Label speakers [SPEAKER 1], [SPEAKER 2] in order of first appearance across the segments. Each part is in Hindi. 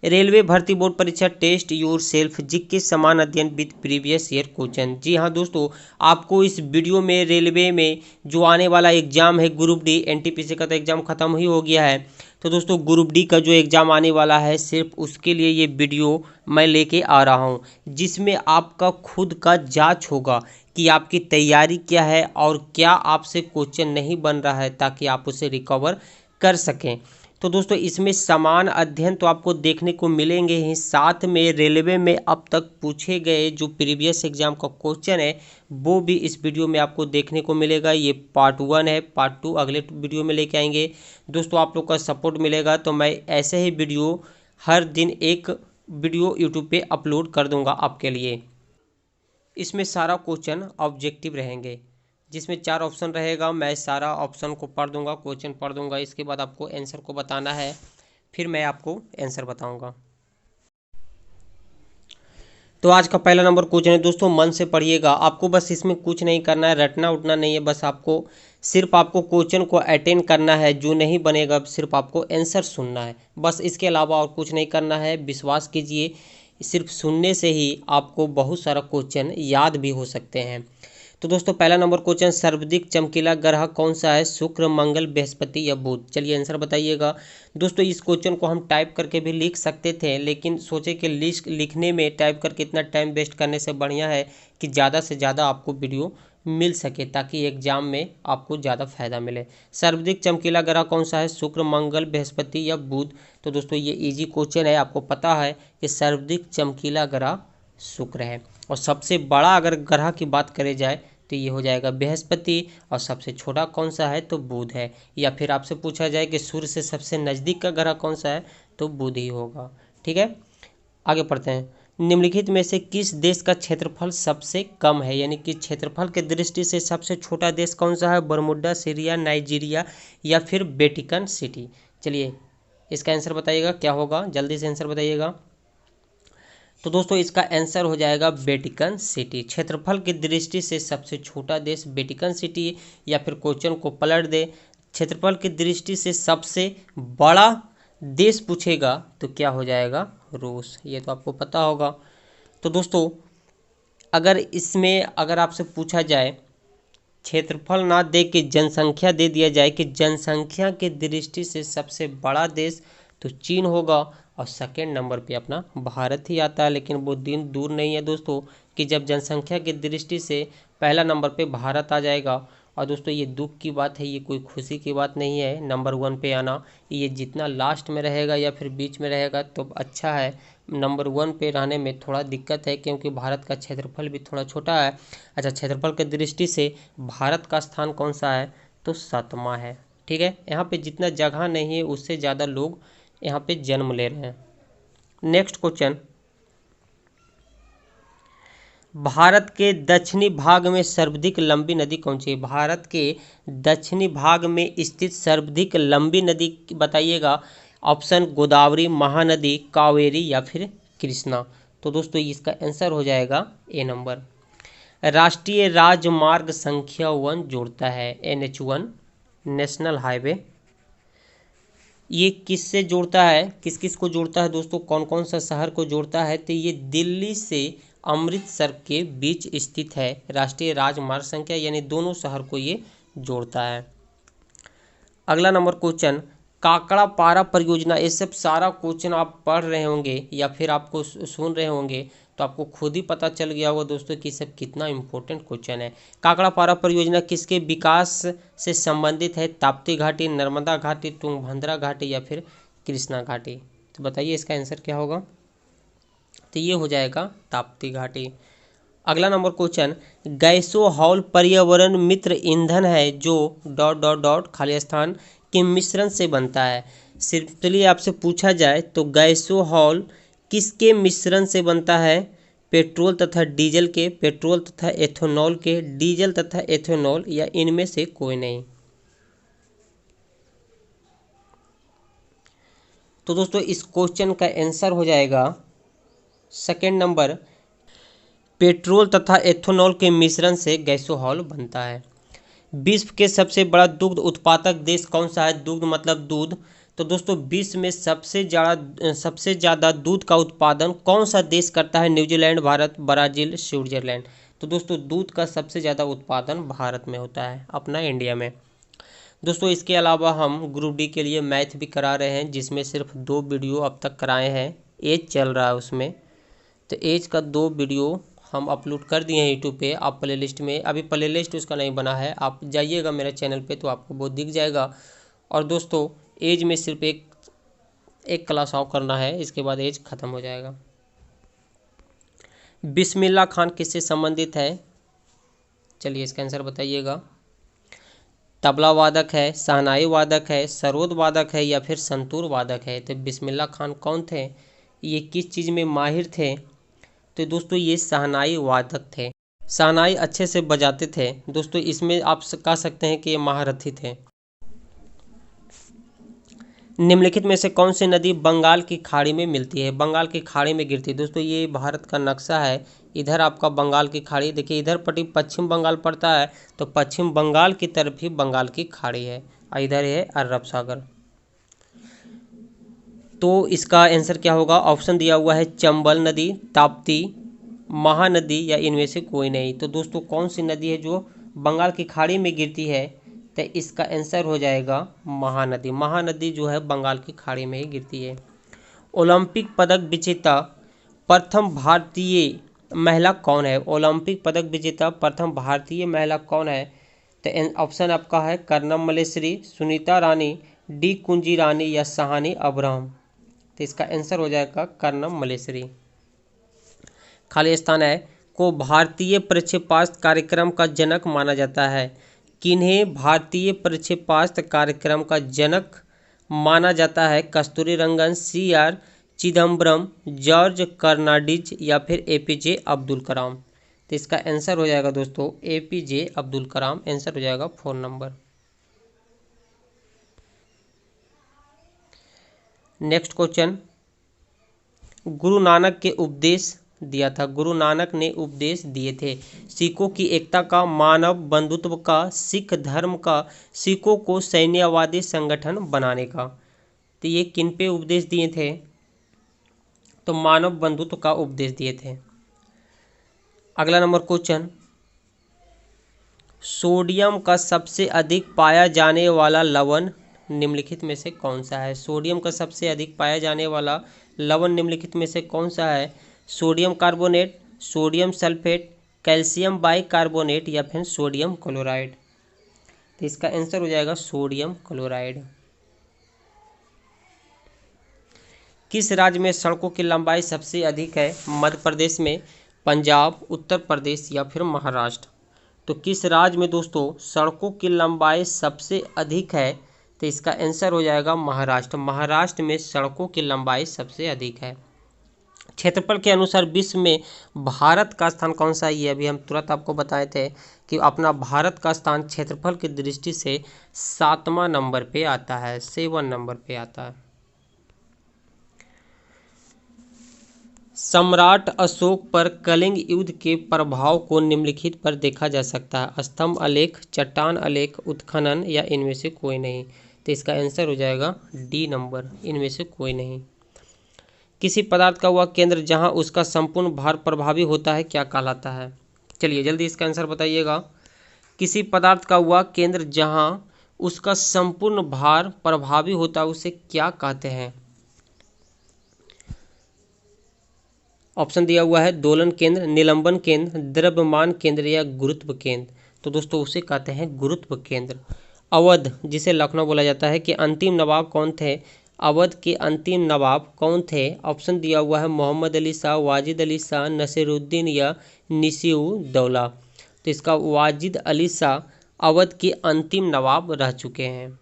[SPEAKER 1] रेलवे भर्ती बोर्ड परीक्षा टेस्ट योर सेल्फ जीके समान अध्ययन विद प्रीवियस ईयर क्वेश्चन। जी हाँ दोस्तों, आपको इस वीडियो में रेलवे में जो आने वाला एग्जाम है ग्रुप डी, एनटीपीसी का तो एग्जाम खत्म ही हो गया है, तो दोस्तों ग्रुप डी का जो एग्जाम आने वाला है सिर्फ उसके लिए ये वीडियो मैं लेके आ रहा हूँ, जिसमें आपका खुद का जांच होगा कि आपकी तैयारी क्या है और क्या आपसे क्वेश्चन नहीं बन रहा है, ताकि आप उसे रिकवर कर सकें। तो दोस्तों इसमें समान अध्ययन तो आपको देखने को मिलेंगे ही, साथ में रेलवे में अब तक पूछे गए जो प्रीवियस एग्जाम का क्वेश्चन है वो भी इस वीडियो में आपको देखने को मिलेगा। ये पार्ट 1 है, पार्ट 2 अगले वीडियो में लेके आएंगे। दोस्तों आप लोग का सपोर्ट मिलेगा तो मैं ऐसे ही वीडियो हर दिन एक वीडियो यूट्यूब पे अपलोड कर दूंगा आपके लिए। इसमें सारा क्वेश्चन ऑब्जेक्टिव रहेंगे, जिसमें 4 ऑप्शन रहेगा। मैं सारा ऑप्शन को पढ़ दूंगा, क्वेश्चन पढ़ दूंगा, इसके बाद आपको आंसर को बताना है, फिर मैं आपको आंसर बताऊंगा। तो आज का पहला नंबर क्वेश्चन है दोस्तों, मन से पढ़िएगा। आपको बस इसमें कुछ नहीं करना है, रटना उठना नहीं है, बस आपको सिर्फ आपको क्वेश्चन को अटेंड करना है। जो नहीं बनेगा सिर्फ आपको आंसर सुनना है, बस इसके अलावा और कुछ नहीं करना है। विश्वास कीजिए, सिर्फ सुनने से ही आपको बहुत सारा क्वेश्चन याद भी हो सकते हैं। तो दोस्तों पहला नंबर क्वेश्चन, सर्वाधिक चमकीला ग्रह कौन सा है? शुक्र, मंगल, बृहस्पति या बुध? चलिए आंसर बताइएगा। दोस्तों इस क्वेश्चन को हम टाइप करके भी लिख सकते थे, लेकिन सोचे कि लिस्ट लिखने में टाइप करके इतना टाइम वेस्ट करने से बढ़िया है कि ज़्यादा से ज़्यादा आपको वीडियो मिल सके, ताकि एग्जाम में आपको ज़्यादा फायदा मिले। सर्वाधिक चमकीला ग्रह कौन सा है? शुक्र, मंगल, बृहस्पति या बुध? तो दोस्तों ये इजी क्वेश्चन है, आपको पता है कि सर्वाधिक चमकीला ग्रह शुक्र है। और सबसे बड़ा अगर ग्रह की बात करी जाए तो ये हो जाएगा बृहस्पति, और सबसे छोटा कौन सा है? तो बुध है। या फिर आपसे पूछा जाए कि सूर्य से सबसे नज़दीक का ग्रह कौन सा है? तो बुध ही होगा। ठीक है, आगे पढ़ते हैं। निम्नलिखित में से किस देश का क्षेत्रफल सबसे कम है? यानी कि क्षेत्रफल के दृष्टि से सबसे छोटा देश कौन सा है? बरमुडा, सीरिया, नाइजीरिया या फिर वेटिकन सिटी? चलिए इसका आंसर बताइएगा, क्या होगा? जल्दी से आंसर बताइएगा। तो दोस्तों इसका आंसर हो जाएगा वेटिकन सिटी। क्षेत्रफल की दृष्टि से सबसे छोटा देश वेटिकन सिटी, या फिर क्वेश्चन को पलट दे, क्षेत्रफल की दृष्टि से सबसे बड़ा देश पूछेगा तो क्या हो जाएगा? रूस। ये तो आपको पता होगा। तो दोस्तों अगर इसमें अगर आपसे पूछा जाए, क्षेत्रफल ना दे के जनसंख्या दे दिया जाए कि जनसंख्या की दृष्टि से सबसे बड़ा देश, तो चीन होगा, और सेकेंड नंबर पे अपना भारत ही आता है। लेकिन वो दिन दूर नहीं है दोस्तों कि जब जनसंख्या की दृष्टि से पहला नंबर पे भारत आ जाएगा। और दोस्तों ये दुख की बात है, ये कोई खुशी की बात नहीं है नंबर 1 पे आना। ये जितना लास्ट में रहेगा या फिर बीच में रहेगा तो अच्छा है, नंबर 1 पे रहने में थोड़ा दिक्कत है, क्योंकि भारत का क्षेत्रफल भी थोड़ा छोटा है। अच्छा, क्षेत्रफल की दृष्टि से भारत का स्थान कौन सा है? तो 7वां है। ठीक है, यहाँ पे जितना जगह नहीं है उससे ज़्यादा लोग यहाँ पे जन्म ले रहे हैं। नेक्स्ट क्वेश्चन, भारत के दक्षिणी भाग में सर्वाधिक लंबी नदी कौन सी है? भारत के दक्षिणी भाग में स्थित सर्वाधिक लंबी नदी बताइएगा। ऑप्शन गोदावरी, महानदी, कावेरी या फिर कृष्णा? तो दोस्तों इसका आंसर हो जाएगा ए नंबर। राष्ट्रीय राजमार्ग संख्या 1 जोड़ता है, NH1 नेशनल हाईवे। ये किससे जोड़ता है, किस किस को जोड़ता है दोस्तों, कौन कौन सा शहर को जोड़ता है? तो ये दिल्ली से अमृतसर के बीच स्थित है राष्ट्रीय राजमार्ग संख्या, यानी दोनों शहर को ये जोड़ता है। अगला नंबर क्वेश्चन, काकड़ा पारा परियोजना। ये सब सारा क्वेश्चन आप पढ़ रहे होंगे या फिर आपको सुन रहे होंगे तो आपको खुद ही पता चल गया होगा दोस्तों कि सब कितना इम्पोर्टेंट क्वेश्चन है। काकड़ा पारा परियोजना किसके विकास से संबंधित है? ताप्ती घाटी, नर्मदा घाटी, तुंगभद्रा घाटी या फिर कृष्णा घाटी? तो बताइए इसका आंसर क्या होगा? तो ये हो जाएगा ताप्ती घाटी। अगला नंबर क्वेश्चन, गैसोहॉल पर्यावरण मित्र ईंधन है जो ... खाली स्थान के मिश्रण से बनता है। सिंपली आपसे पूछा जाए तो गैसोहॉल किसके मिश्रण से बनता है? पेट्रोल तथा डीजल के, पेट्रोल तथा एथेनॉल के, डीजल तथा एथेनॉल या इनमें से कोई नहीं? तो दोस्तों इस क्वेश्चन का आंसर हो जाएगा सेकेंड नंबर, पेट्रोल तथा एथेनॉल के मिश्रण से गैसोहॉल बनता है। विश्व के सबसे बड़ा दुग्ध उत्पादक देश कौन सा है? दुग्ध मतलब दूध। तो दोस्तों विश्व में सबसे ज़्यादा दूध का उत्पादन कौन सा देश करता है? New Zealand, Bharat, Brazil, Switzerland. तो दोस्तों दूध का सबसे ज़्यादा उत्पादन भारत में होता है, अपना इंडिया में। दोस्तों इसके अलावा हम ग्रुप डी के लिए मैथ भी करा रहे हैं, जिसमें सिर्फ 2 वीडियो अब तक कराए हैं। एज चल रहा है उसमें, तो एज का 2 वीडियो हम अपलोड कर दिए हैं यूट्यूब पे। आप प्ले लिस्ट में, अभी प्ले लिस्ट उसका नहीं बना है, आप जाइएगा मेरे चैनल पे तो आपको वो दिख जाएगा। और दोस्तों एज में सिर्फ एक क्लास ऑफ करना है, इसके बाद एज ख़त्म हो जाएगा। बिस्मिल्लाह खान किससे संबंधित है? चलिए इसका आंसर बताइएगा। तबला वादक है, शहनाई वादक है, सरोद वादक है या फिर संतूर वादक है? तो बिस्मिल्लाह खान कौन थे? ये किस चीज़ में माहिर थे? तो दोस्तों ये शहनाई वादक थे, शहनाई अच्छे से बजाते थे। दोस्तों इसमें आप कह सकते हैं कि ये महारथी थे। निम्नलिखित में से कौन सी नदी बंगाल की खाड़ी में मिलती है? बंगाल की खाड़ी में गिरती है। दोस्तों ये भारत का नक्शा है, इधर आपका बंगाल की खाड़ी देखिए, इधर पट्टी पश्चिम बंगाल पड़ता है, तो पश्चिम बंगाल की तरफ ही बंगाल की खाड़ी है, और इधर है अरब सागर। तो इसका आंसर क्या होगा? ऑप्शन दिया हुआ है चंबल नदी, ताप्ती, महानदी या इनमें से कोई नहीं। तो दोस्तों कौन सी नदी है जो बंगाल की खाड़ी में गिरती है? तो इसका आंसर हो जाएगा महानदी। महानदी जो है बंगाल की खाड़ी में ही गिरती है। ओलंपिक पदक विजेता प्रथम भारतीय महिला कौन है? ओलंपिक पदक विजेता प्रथम भारतीय महिला कौन है? तो ऑप्शन आपका है कर्नम मल्लेश्वरी, सुनीता रानी, डी कुंजी रानी या सहानी अब्राहम। तो इसका आंसर हो जाएगा कर्नम मल्लेश्वरी। खाली स्थान है को भारतीय प्रक्षेपास्त्र कार्यक्रम का जनक माना जाता है। किन्हें भारतीय प्रक्षेपास्त्र कार्यक्रम का जनक माना जाता है? कस्तूरी रंगन, CR चिदम्बरम, जॉर्ज फर्नांडिस या फिर APJ अब्दुल कलाम। तो इसका आंसर हो जाएगा दोस्तों APJ अब्दुल कलाम। आंसर हो जाएगा 4 number. Next question, Guru Nanak के उपदेश दिया था, गुरु नानक ने उपदेश दिए थे सिखों की एकता का, मानव बंधुत्व का, सिख धर्म का, सिखों को सैन्यवादी संगठन बनाने का। तो ये किन पे उपदेश दिए थे? तो मानव बंधुत्व का उपदेश दिए थे। अगला नंबर क्वेश्चन, सोडियम का सबसे अधिक पाया जाने वाला लवण निम्नलिखित में से कौन सा है? सोडियम का सबसे अधिक पाया जाने वाला लवण निम्नलिखित में से कौन सा है? Sodium carbonate, sodium sulphate, calcium bicarbonate या फिर सोडियम क्लोराइड। तो इसका आंसर हो जाएगा सोडियम क्लोराइड। किस राज्य में सड़कों की लंबाई सबसे अधिक है? मध्य प्रदेश में, पंजाब, उत्तर प्रदेश या फिर महाराष्ट्र। तो किस राज्य में दोस्तों सड़कों की लंबाई सबसे अधिक है? तो इसका आंसर हो जाएगा महाराष्ट्र। महाराष्ट्र में सड़कों की लंबाई सबसे अधिक है। क्षेत्रफल के अनुसार विश्व में भारत का स्थान कौन सा है? ये अभी हम तुरंत आपको बताए थे कि अपना भारत का स्थान क्षेत्रफल की दृष्टि से 7वां नंबर पे आता है, 7 नंबर पे आता है। सम्राट अशोक पर कलिंग युद्ध के प्रभाव को निम्नलिखित पर देखा जा सकता है? स्तंभ आलेख, चट्टान आलेख, उत्खनन या इनमें से कोई नहीं। तो इसका आंसर हो जाएगा D नंबर, इनमें से कोई नहीं। किसी पदार्थ का वह केंद्र जहां उसका संपूर्ण भार प्रभावी होता है क्या कहलाता है? चलिए जल्दी इसका आंसर बताइएगा। किसी पदार्थ का वह केंद्र जहां उसका संपूर्ण भार प्रभावी होता है उसे क्या कहते हैं? ऑप्शन दिया हुआ है दोलन केंद्र, निलंबन केंद्र, द्रव्यमान केंद्र या गुरुत्व केंद्र। तो दोस्तों उसे कहते हैं गुरुत्व केंद्र। अवध, जिसे लखनऊ बोला जाता है, कि अंतिम नवाब कौन थे? अवध के अंतिम नवाब कौन थे? ऑप्शन दिया हुआ है मोहम्मद अली शाह, वाजिद अली शाह, नसीरुद्दीन या निसी-उद-दौला। तो इसका वाजिद अली शाह अवध के अंतिम नवाब रह चुके हैं।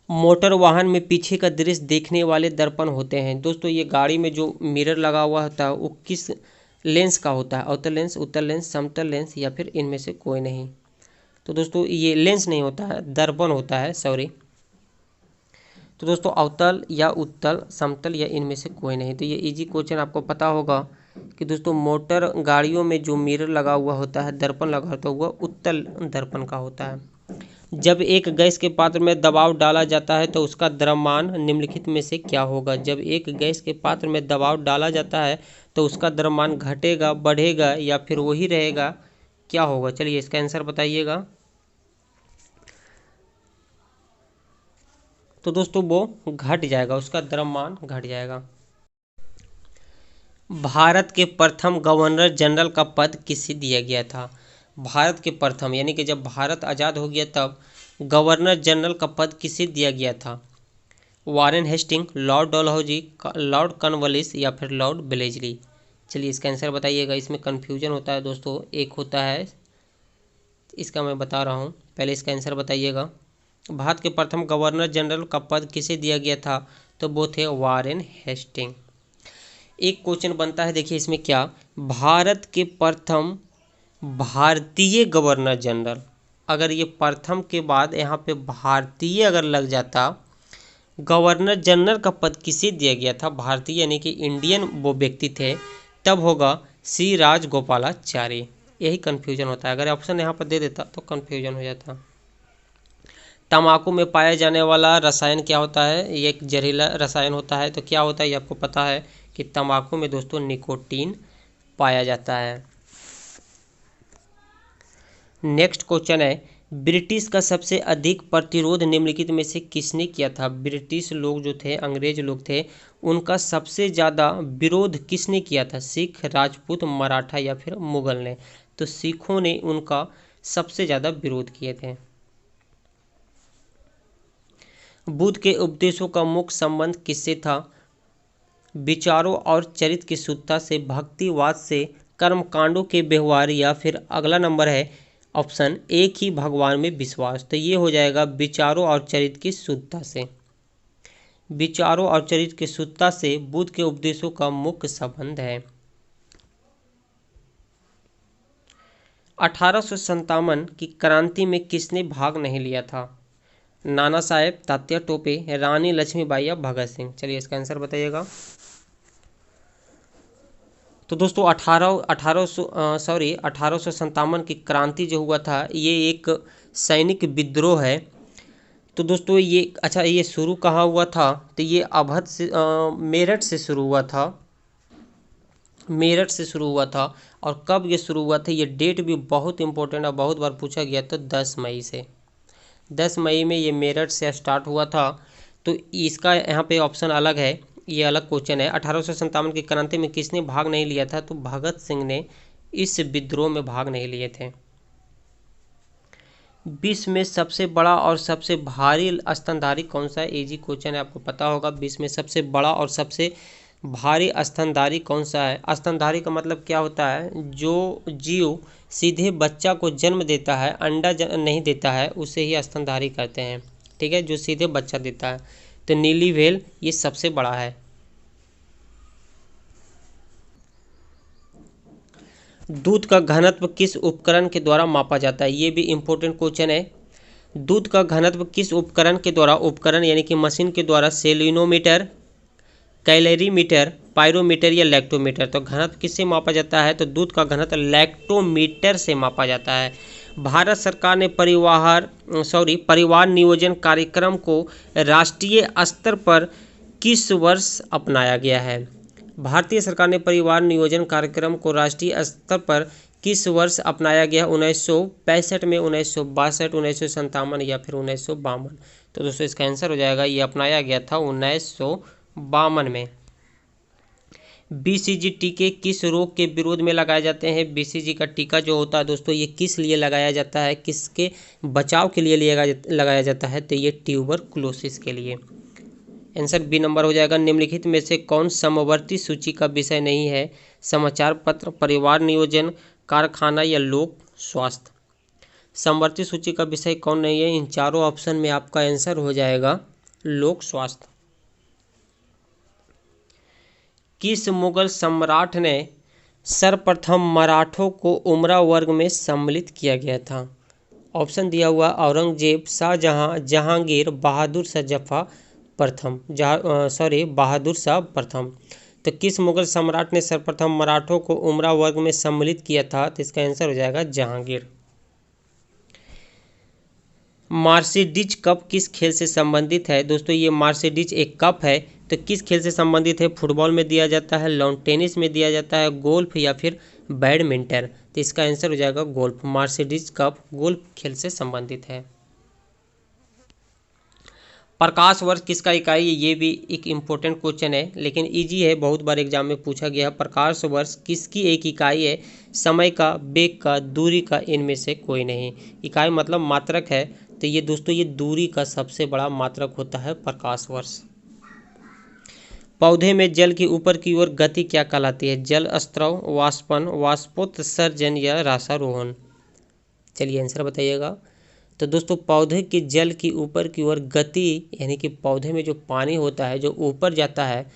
[SPEAKER 1] मोटर वाहन में पीछे का दृश्य देखने वाले दर्पण होते हैं। दोस्तों ये गाड़ी में जो मिरर लगा हुआ होता है वो किस लेंस का होता है? अवतल लेंस, उत्तल लेंस, समतल लेंस या फिर इनमें से कोई नहीं। तो दोस्तों ये लेंस नहीं होता है, दर्पण होता है, सॉरी। तो दोस्तों अवतल या उत्तल, समतल या इनमें से कोई नहीं। तो ये इजी क्वेश्चन आपको पता होगा कि दोस्तों मोटर गाड़ियों में जो मिरर लगा हुआ होता है, दर्पण लगा होता हुआ उत्तल दर्पण का होता है। जब एक गैस के पात्र में दबाव डाला जाता है तो उसका द्रव्यमान निम्नलिखित में से क्या होगा। जब एक गैस के पात्र में दबाव डाला जाता है तो उसका द्रव्यमान घटेगा, बढ़ेगा या फिर वही रहेगा, क्या होगा। चलिए इसका आंसर बताइएगा। तो दोस्तों वो घट जाएगा, उसका द्रव्यमान घट जाएगा। भारत के प्रथम गवर्नर जनरल का पद किसे दिया गया था। भारत के प्रथम यानी कि जब भारत आज़ाद हो गया तब गवर्नर जनरल का पद किसे दिया गया था। Warren Hasting, lord Dalhousie, lord Cornwallis या फिर लॉर्ड ब्लेजली। चलिए इसका आंसर बताइएगा। इसमें कन्फ्यूजन होता है दोस्तों, एक होता है, इसका मैं बता रहा हूँ, पहले इसका आंसर बताइएगा। भारत के प्रथम गवर्नर जनरल का पद किसे दिया गया था, तो वो थे वारेन हेस्टिंग। एक क्वेश्चन बनता है, देखिए इसमें क्या, भारत के प्रथम भारतीय गवर्नर जनरल, अगर ये प्रथम के बाद यहाँ पे भारतीय अगर लग जाता, गवर्नर जनरल का पद किसे दिया गया था, भारतीय यानी कि इंडियन वो व्यक्ति थे, तब होगा श्री राजगोपालाचारी। यही कन्फ्यूजन होता है, अगर ऑप्शन यहाँ पर दे देता तो कन्फ्यूजन हो जाता। तंबाकू में पाया जाने वाला रसायन क्या होता है, ये एक जहरीला रसायन होता है, तो क्या होता है ये आपको पता है कि तंबाकू में दोस्तों निकोटीन पाया जाता है। नेक्स्ट क्वेश्चन है, ब्रिटिश का सबसे अधिक प्रतिरोध निम्नलिखित में से किसने किया था। ब्रिटिश लोग जो थे, अंग्रेज लोग थे, उनका सबसे ज़्यादा विरोध किसने किया था, सिख, राजपूत, मराठा या फिर मुगल ने। तो सिखों ने उनका सबसे ज़्यादा विरोध किए थे। बुद्ध के उपदेशों का मुख्य संबंध किससे था, विचारों और चरित्र की शुद्धता से, भक्तिवाद से, कर्मकांडों के व्यवहार या फिर अगला नंबर है ऑप्शन एक ही भगवान में विश्वास। तो ये हो जाएगा विचारों और चरित्र की शुद्धता से। विचारों और चरित्र की शुद्धता से बुद्ध के उपदेशों का मुख्य संबंध है। 1857 की क्रांति में किसने भाग नहीं लिया था, नाना साहेब, तात्या टोपे, रानी लक्ष्मीबाई या भगत सिंह। चलिए इसका आंसर बताइएगा। तो दोस्तों 1857 की क्रांति जो हुआ था ये एक सैनिक विद्रोह है। तो दोस्तों ये अच्छा, ये शुरू कहाँ हुआ था, तो ये अवध से मेरठ से शुरू हुआ था। मेरठ से शुरू हुआ था। और कब ये शुरू हुआ था, ये डेट भी बहुत इंपॉर्टेंट है, बहुत बार पूछा गया। तो 10 मई से, 10 मई में ये मेरठ से स्टार्ट हुआ था। तो इसका यहाँ पे ऑप्शन अलग है, ये अलग क्वेश्चन है। 1857 की क्रांति में किसने भाग नहीं लिया था, तो भगत सिंह ने इस विद्रोह में भाग नहीं लिए थे। विश्व में सबसे बड़ा और सबसे भारी स्तनधारी कौन सा है, इजी क्वेश्चन है, आपको पता होगा। विश्व में सबसे बड़ा और सबसे भारी स्तनधारी कौन सा है। स्तनधारी का मतलब क्या होता है, जो जीव सीधे बच्चा को जन्म देता है, अंडा नहीं देता है, उसे ही स्तनधारी कहते हैं। ठीक है, जो सीधे बच्चा देता है। तो नीली व्हेल ये सबसे बड़ा है। दूध का घनत्व किस उपकरण के द्वारा मापा जाता है, ये भी इम्पोर्टेंट क्वेश्चन है। दूध का घनत्व किस उपकरण के द्वारा, उपकरण यानी कि मशीन के द्वारा, सेलिनोमीटर, कैलोरीमीटर, पायरोमीटर या लैक्टोमीटर। तो घनत्व किससे मापा जाता है, तो दूध का घनत्व लैक्टोमीटर से मापा जाता है। भारत सरकार ने परिवार नियोजन कार्यक्रम को राष्ट्रीय स्तर पर किस वर्ष अपनाया गया है। भारतीय सरकार ने परिवार नियोजन कार्यक्रम को राष्ट्रीय स्तर पर किस वर्ष अपनाया गया, 1965 में, 1962, 1957 या फिर 1952। तो दोस्तों इसका आंसर हो जाएगा, ये अपनाया गया था 1952 में। बीसीजी टीके किस रोग के विरोध में लगाए जाते हैं। बीसीजी का टीका जो होता है दोस्तों, ये किस लिए लगाया जाता है, किसके बचाव के लिए लगाया जाता है, तो ये ट्यूबरकुलोसिस के लिए। आंसर बी नंबर हो जाएगा। निम्नलिखित में से कौन समवर्ती सूची का विषय नहीं है, समाचार पत्र, परिवार नियोजन, कारखाना या लोक स्वास्थ्य। समवर्ती सूची का विषय कौन नहीं है, इन चारों ऑप्शन में आपका आंसर हो जाएगा लोक स्वास्थ्य। किस मुगल सम्राट ने सर्वप्रथम मराठों को उमरा वर्ग में सम्मिलित किया गया था। ऑप्शन दिया हुआ औरंगजेब, शाहजहां, जहांगीर, बहादुर शाह प्रथम। बहादुर शाह प्रथम। तो किस मुगल सम्राट ने सर्वप्रथम मराठों को उमरा वर्ग में सम्मिलित किया था? तो इसका आंसर हो जाएगा जहांगीर। मार्सिडीज कप किस खेल से संबंधित है? दोस्तों ये मार्सिडीज एक कप है, तो किस खेल से संबंधित है? फुटबॉल में दिया जाता है, लॉन टेनिस में दिया जाता है, गोल्फ या फिर बैडमिंटन? तो इसका आंसर हो जाएगा गोल्फ। मार्सिडीज कप गोल्फ खेल से संबंधित है। प्रकाश वर्ष किसका इकाई है? ये भी एक इम्पोर्टेंट क्वेश्चन है, लेकिन इजी है, बहुत बार एग्जाम में पूछा गया। प्रकाश वर्ष किसकी एक इकाई है? समय का, वेग का, दूरी का, इनमें से कोई नहीं। इकाई मतलब मात्रक है, तो ये दोस्तों ये दूरी का सबसे बड़ा मात्रक होता है प्रकाश वर्ष। पौधे में जल की ऊपर की ओर गति क्या कहलाती है? जल स्त्राव, वाष्पन, वाष्पोत्सर्जन या रासारोहण? चलिए आंसर बताइएगा। तो दोस्तों पौधे के जल की ऊपर की ओर गति, यानी कि पौधे में जो पानी होता है जो ऊपर जाता है,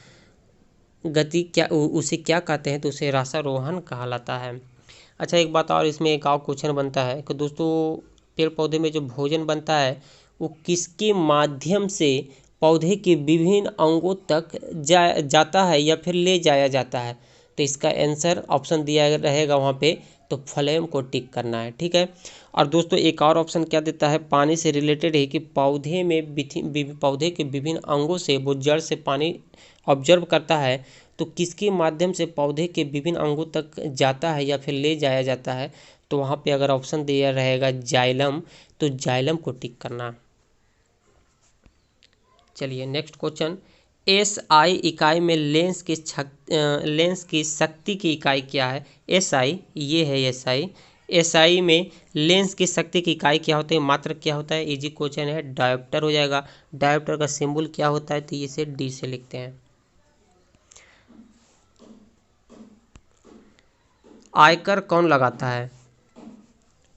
[SPEAKER 1] गति क्या उसे क्या कहते हैं? तो उसे रासारोहण कहलाता है। अच्छा एक बात और इसमें एक और क्वेश्चन बनता है कि दोस्तों पेड़ पौधे में जो भोजन बनता है वो किसके माध्यम से पौधे के विभिन्न अंगों तक जाता है या फिर ले जाया जाता है? तो इसका आंसर ऑप्शन दिया रहेगा वहाँ पे, तो फ्लेम को टिक करना है, ठीक है। और दोस्तों एक और ऑप्शन क्या देता है? पानी से रिलेटेड है कि पौधे में पौधे के विभिन्न अंगों से वो जड़ से पानी ऑब्जर्व करता है, तो किसके माध्यम से पौधे के विभिन्न अंगों तक जाता है या फिर ले जाया जाता है? तो वहाँ पे अगर ऑप्शन दिया रहेगा जाइलम, तो जाइलम को टिक करना। चलिए नेक्स्ट क्वेश्चन, SI इकाई में लेंस की शक्ति की इकाई क्या है? SI ये है SI में लेंस की शक्ति की इकाई क्या होती है? मात्रक क्या होता है? इजी क्वेश्चन है, डायोप्टर हो जाएगा। डायोप्टर का सिंबल क्या होता है? तो इसे D से लिखते हैं। आयकर कौन लगाता है?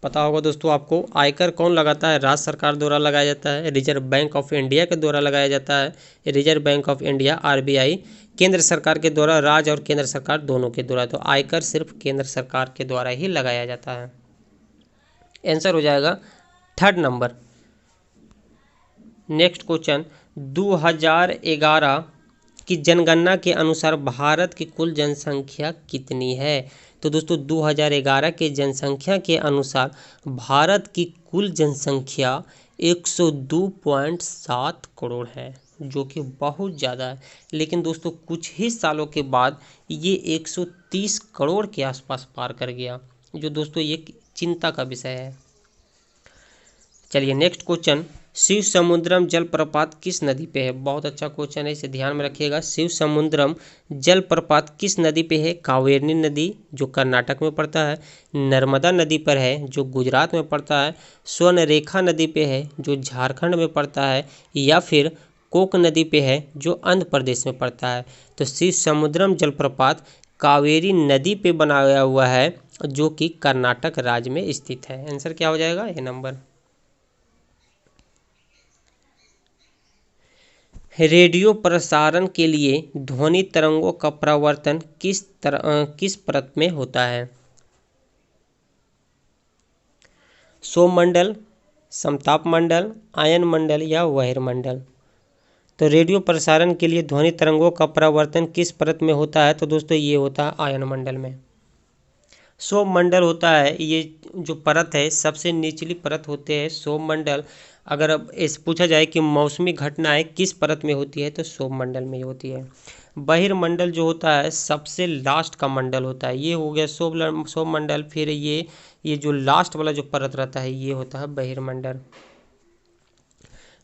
[SPEAKER 1] पता होगा दोस्तों आपको, आयकर कौन लगाता है? राज्य सरकार द्वारा लगाया जाता है, रिजर्व बैंक ऑफ इंडिया के द्वारा लगाया जाता है, reserve bank of India RBI, केंद्र सरकार के द्वारा, राज्य और केंद्र सरकार दोनों के द्वारा। तो आयकर सिर्फ केंद्र सरकार के द्वारा ही लगाया जाता है। आंसर हो जाएगा थर्ड नंबर। नेक्स्ट क्वेश्चन, 2011 की जनगणना के अनुसार भारत की कुल जनसंख्या कितनी है? तो दोस्तों 2011 के जनसंख्या के अनुसार भारत की कुल जनसंख्या 102.7 करोड़ है, जो कि बहुत ज़्यादा है। लेकिन दोस्तों कुछ ही सालों के बाद ये 130 करोड़ के आसपास पार कर गया, जो दोस्तों ये चिंता का विषय है। चलिए नेक्स्ट क्वेश्चन, शिव समुद्रम जलप्रपात किस नदी पे है? बहुत अच्छा क्वेश्चन है, इसे ध्यान में रखिएगा। शिव समुद्रम जलप्रपात किस नदी पे है? कावेरी नदी जो कर्नाटक में पड़ता है, नर्मदा नदी पर है जो गुजरात में पड़ता है, स्वर्णरेखा नदी पे है जो झारखंड में पड़ता है, या फिर कोक नदी पे है जो आंध्र प्रदेश में पड़ता है? तो शिव समुद्रम जलप्रपात कावेरी नदी पे बनाया हुआ है जो कि कर्नाटक राज्य में स्थित है। आंसर क्या हो जाएगा? ये नंबर। रेडियो प्रसारण के लिए ध्वनि तरंगों का परावर्तन किस परत में होता है? सौमंडल, समताप मंडल, आयन मंडल या बहिर्मंडल? तो रेडियो प्रसारण के लिए ध्वनि तरंगों का परावर्तन किस परत में होता है? तो दोस्तों ये होता है आयन मंडल में। सौमंडल होता है, ये जो परत है सबसे निचली परत होते हैं सौमंडल। अगर अब इस पूछा जाए कि मौसमी घटनाएं किस परत में होती है, तो सौमंडल में होती है। बहिर्मंडल जो होता है सबसे लास्ट का मंडल होता है, ये हो गया सौमंडल। फिर ये जो लास्ट वाला जो परत रहता है ये होता है बहिर्मंडल।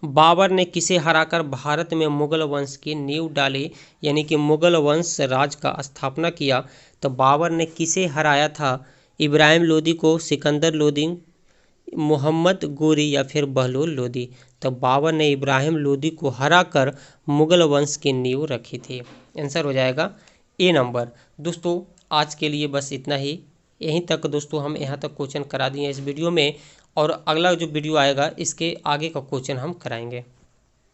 [SPEAKER 1] बाबर ने किसे हराकर भारत में मुगल वंश की नींव डाली, यानी कि मुगल वंश राज का स्थापना किया? तो बाबर ने किसे हराया था? इब्राहिम लोदी को, सिकंदर लोदी, मोहम्मद गोरी या फिर बहलोल लोदी? तो बाबर ने इब्राहिम लोदी को हराकर मुगल वंश की नींव रखी थी। आंसर हो जाएगा ए नंबर। दोस्तों आज के लिए बस इतना ही, यहीं तक दोस्तों हम यहाँ तक क्वेश्चन करा दिए इस वीडियो में, और अगला जो वीडियो आएगा इसके आगे का क्वेश्चन हम कराएंगे।